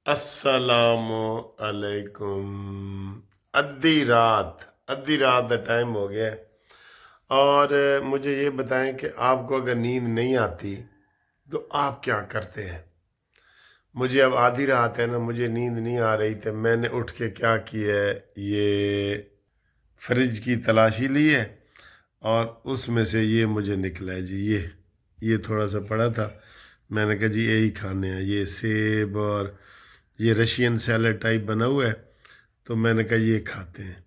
अस्सलाम अलैकुम। अद्धी रात का टाइम हो गया है। और मुझे ये बताएं कि आपको अगर नींद नहीं आती तो आप क्या करते हैं। मुझे अब आधी रात है ना, मुझे नींद नहीं आ रही थी। मैंने उठ के क्या किया है, ये फ्रिज की तलाशी ली है और उसमें से ये मुझे निकला है जी। ये थोड़ा सा पड़ा था। मैंने कहा जी यही खाने हैं, ये सेब और ये रशियन सैलड टाइप बना हुआ है, तो मैंने कहा ये खाते हैं।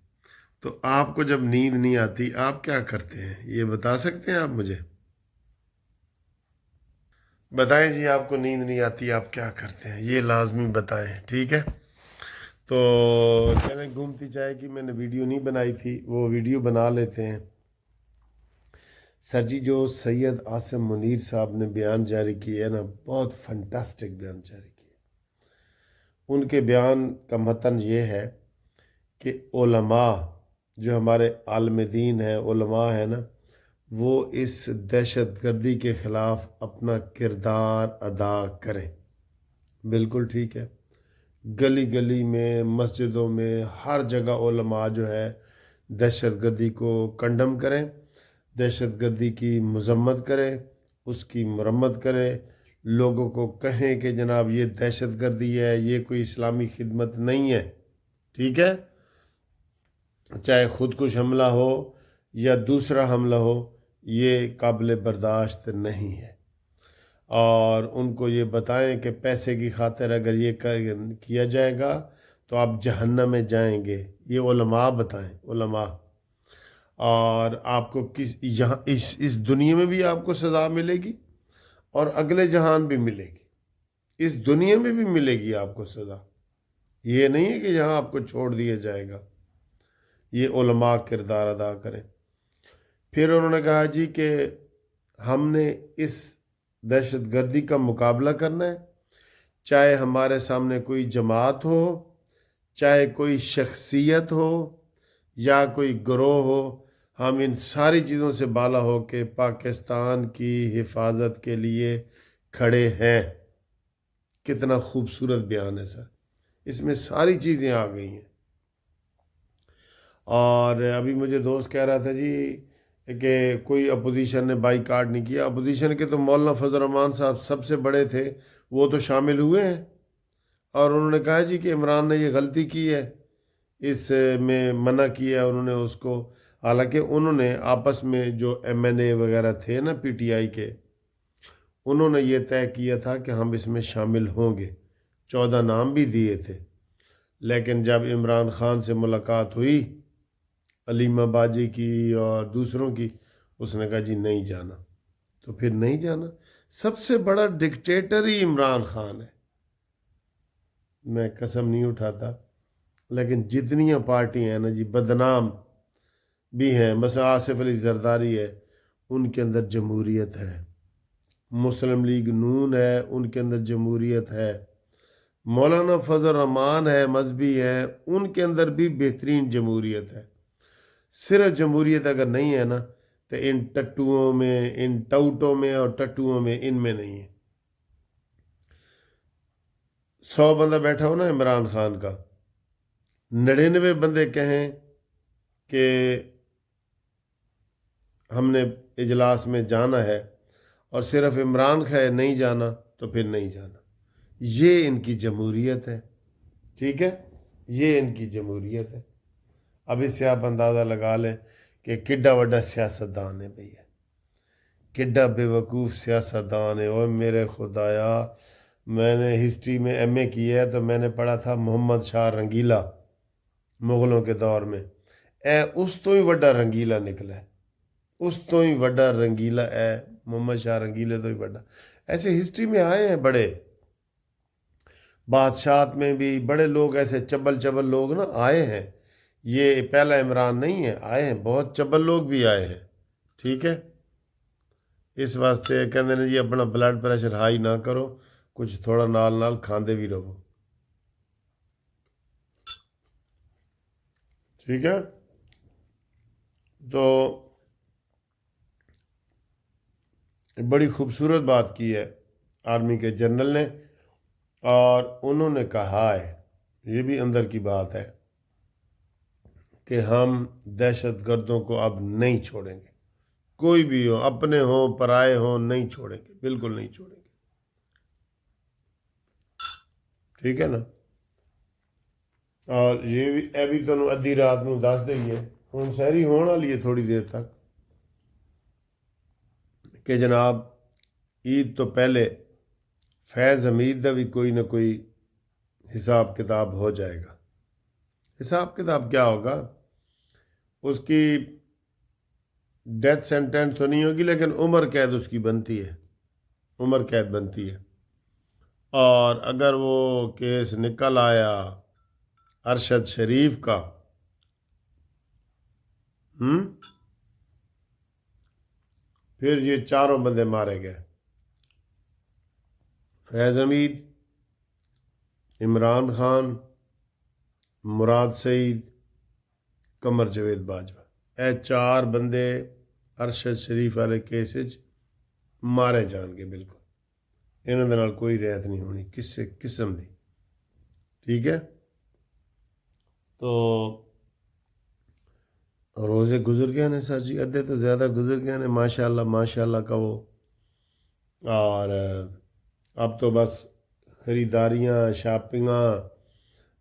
तो आपको जब नींद नहीं आती आप क्या करते हैं, ये बता सकते हैं आप मुझे? बताएं जी, आपको नींद नहीं आती आप क्या करते हैं, ये लाजमी बताएं, ठीक है। तो चलें, घूमती चाय की मैंने वीडियो नहीं बनाई थी, वो वीडियो बना लेते हैं। सर जी, जो सैयद आसिम मुनीर साहब ने बयान जारी किया है ना, बहुत फंटास्टिक बयान जारी किया। उनके बयान का मतन ये है कि उलमा, जो हमारे आलिम दीन है, उलमा है ना, वो इस दहशत गर्दी के ख़िलाफ़ अपना किरदार अदा करें। बिल्कुल ठीक है। गली गली में, मस्जिदों में, हर जगह उलमा जो है दहशत गर्दी को कंडम करें, दहशत गर्दी की मजम्मत करें, उसकी मरम्मत करें। लोगों को कहें कि जनाब ये दहशत गर्दी है, ये कोई इस्लामी खिदमत नहीं है, ठीक है। चाहे खुदकुश हमला हो या दूसरा हमला हो, ये काबिल बर्दाश्त नहीं है। और उनको ये बताएं कि पैसे की खातिर अगर ये किया जाएगा तो आप जहन्नम में जाएंगे। ये उलमा बताएं, उलमा। और आपको किस यहाँ इस दुनिया में भी आपको सज़ा मिलेगी और अगले जहान भी मिलेगी। इस दुनिया में भी मिलेगी आपको सज़ा। ये नहीं है कि यहाँ आपको छोड़ दिया जाएगा। ये उलमा किरदार अदा करें। फिर उन्होंने कहा जी कि हमने इस दहशत गर्दी का मुकाबला करना है, चाहे हमारे सामने कोई जमात हो, चाहे कोई शख्सियत हो या कोई गिरोह हो। हम इन सारी चीज़ों से बाला हो के पाकिस्तान की हिफाजत के लिए खड़े हैं। कितना खूबसूरत बयान है सर, इसमें सारी चीज़ें आ गई हैं। और अभी मुझे दोस्त कह रहा था जी कि कोई अपोजिशन ने बाईकाट नहीं किया। अपोजिशन के तो मौलाना फजल रहमान साहब सबसे बड़े थे, वो तो शामिल हुए हैं। और उन्होंने कहा जी कि इमरान ने ये गलती की है, इस में मना किया उन्होंने उसको। हालांकि उन्होंने आपस में जो एमएनए वगैरह थे ना पीटीआई के, उन्होंने ये तय किया था कि हम इसमें शामिल होंगे। 14 नाम भी दिए थे। लेकिन जब इमरान खान से मुलाकात हुई, अलीमा बाजी की और दूसरों की, उसने कहा जी नहीं जाना। तो फिर नहीं जाना। सबसे बड़ा डिक्टेटर ही इमरान खान है, मैं कसम नहीं उठाता। लेकिन जितनी पार्टियां हैं ना जी, बदनाम भी हैं। मसला आसिफ अली जरदारी है, उनके अंदर जमहूरियत है। मुस्लिम लीग नून है, उनके अंदर जमहूरियत है। मौलाना फजल रहमान है, मजहबी हैं, उनके अंदर भी बेहतरीन जमहूरियत है। सिर्फ जमहूरियत अगर नहीं है ना, तो इन टट्टुओं में, इन टाउटों में और टट्टुओं में, इनमें नहीं है। 100 बंदा बैठा हो ना इमरान खान का, 99 बंदे कहें कि हमने इजलास में जाना है और सिर्फ इमरान खान नहीं जाना, तो फिर नहीं जाना। ये इनकी जमहूरियत है, ठीक है। ये इनकी जमहूरियत है। अब इससे आप अंदाज़ा लगा लें कि किड्डा वड्डा सियासतदान है भैया, किड्डा बेवकूफ़ सियासतदान है। और मेरे खुदाया, मैंने हिस्ट्री में एमए किया है, तो मैंने पढ़ा था मोहम्मद शाह रंगीला, मुग़लों के दौर में। उस तो ही वड्डा रंगीला निकला है, उस तो ही वड्डा रंगीला है मोहम्मद शाह रंगीले तो ही वड्डा। ऐसे हिस्ट्री में आए हैं बड़े, बादशाहत में भी बड़े लोग, ऐसे चबल चबल लोग ना आए हैं। ये पहला इमरान नहीं है, आए हैं बहुत चबल लोग भी आए हैं, ठीक है। इस वास्ते कहते ने जी अपना ब्लड प्रेशर हाई ना करो, कुछ थोड़ा नाल नाल खांदे भी रहो, ठीक है। तो बड़ी खूबसूरत बात की है आर्मी के जनरल ने। اور انہوں نے کہا ہے، یہ بھی اندر کی بات ہے، کہ ہم دہشت گردوں کو اب نہیں چھوڑیں گے، کوئی بھی ہو، اپنے ہوں پرائے ہوں، نہیں چھوڑیں گے، بالکل نہیں چھوڑیں گے، ٹھیک ہے نا۔ اور یہ بھی ابھی تو ادھی رات نو دس دئیے، ہوں سحری ہونے والی ہے تھوڑی دیر تک، کہ جناب عید تو پہلے فیض حمید دا بھی کوئی نہ کوئی حساب کتاب ہو جائے گا۔ حساب کتاب کیا ہوگا؟ اس کی ڈیتھ سینٹینس تو نہیں ہوگی، لیکن عمر قید اس کی بنتی ہے، عمر قید بنتی ہے۔ اور اگر وہ کیس نکل آیا ارشد شریف کا، پھر یہ چاروں بندے مارے گئے، فیض حمید، عمران خان، مراد سعید، قمر جاوید باجوہ، اے چار بندے ارشد شریف والے کیس مارے جان گے، بالکل انہوں دے نال کوئی رعایت نہیں ہونی کسی قسم دی، ٹھیک ہے۔ تو روزے گزر گئے نے سر جی، ادھے تو زیادہ گزر گئے نے، ماشاء اللہ کہو۔ اور اب تو بس خریداریاں، شاپنگاں،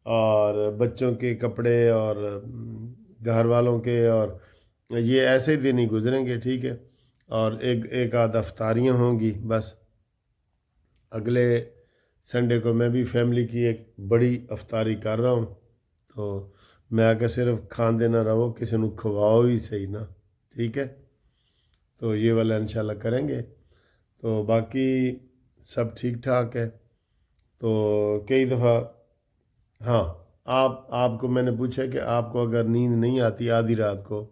اور بچوں کے کپڑے، اور گھر والوں کے، اور یہ ایسے ہی دن ہی گزریں گے، ٹھیک ہے۔ اور ایک آدھ افطاریاں ہوں گی بس۔ اگلے سنڈے کو میں بھی فیملی کی ایک بڑی افطاری کر رہا ہوں، تو میں آ کے صرف کھاندے نہ رہو، کسی نے کھواؤ ہی صحیح نا، ٹھیک ہے۔ تو یہ والا انشاءاللہ کریں گے۔ تو باقی سب ٹھیک ٹھاک ہے۔ تو کئی دفعہ ہاں، آپ کو میں نے پوچھا کہ آپ کو اگر نیند نہیں آتی آدھی رات کو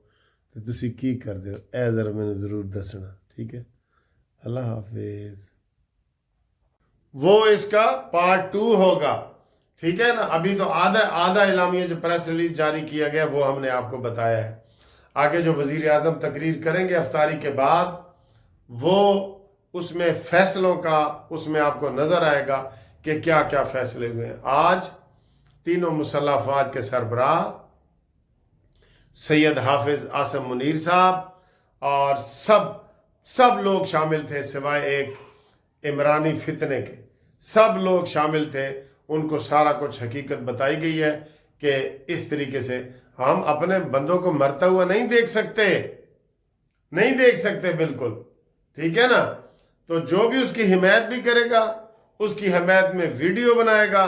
تو تسی کی کر دے ہو، اے ذرا میں نے ضرور دسنا، ٹھیک ہے۔ اللہ حافظ۔ وہ اس کا پارٹ 2 ہوگا، ٹھیک ہے نا۔ ابھی تو آدھا اعلامیہ جو پریس ریلیز جاری کیا گیا وہ ہم نے آپ کو بتایا ہے۔ آگے جو وزیر اعظم تقریر کریں گے افطاری کے بعد، وہ اس میں فیصلوں کا اس میں آپ کو نظر آئے گا کہ کیا کیا فیصلے ہوئے ہیں۔ آج تینوں مسلح افواج کے سربراہ سید حافظ عاصم منیر صاحب اور سب لوگ شامل تھے، سوائے ایک عمرانی فتنے کے، سب لوگ شامل تھے۔ ان کو سارا کچھ حقیقت بتائی گئی ہے کہ اس طریقے سے ہم اپنے بندوں کو مرتا ہوا نہیں دیکھ سکتے بالکل، ٹھیک ہے نا۔ تو جو بھی اس کی حمایت بھی کرے گا، اس کی حمایت میں ویڈیو بنائے گا،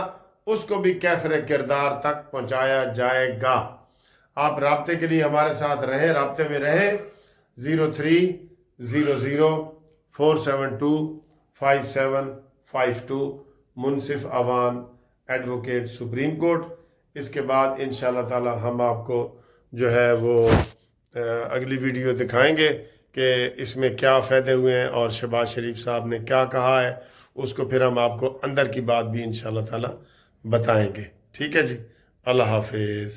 اس کو بھی کیفر کردار تک پہنچایا جائے گا۔ آپ رابطے کے لیے ہمارے ساتھ رہیں، رابطے میں رہیں۔ 0300472572 منصف اوان ایڈوکیٹ سپریم کورٹ۔ اس کے بعد انشاءاللہ تعالی ہم آپ کو جو ہے وہ اگلی ویڈیو دکھائیں گے کہ اس میں کیا فائدے ہوئے ہیں اور شہباز شریف صاحب نے کیا کہا ہے، اس کو پھر ہم آپ کو اندر کی بات بھی انشاءاللہ تعالی بتائیں گے، ٹھیک ہے جی۔ اللہ حافظ۔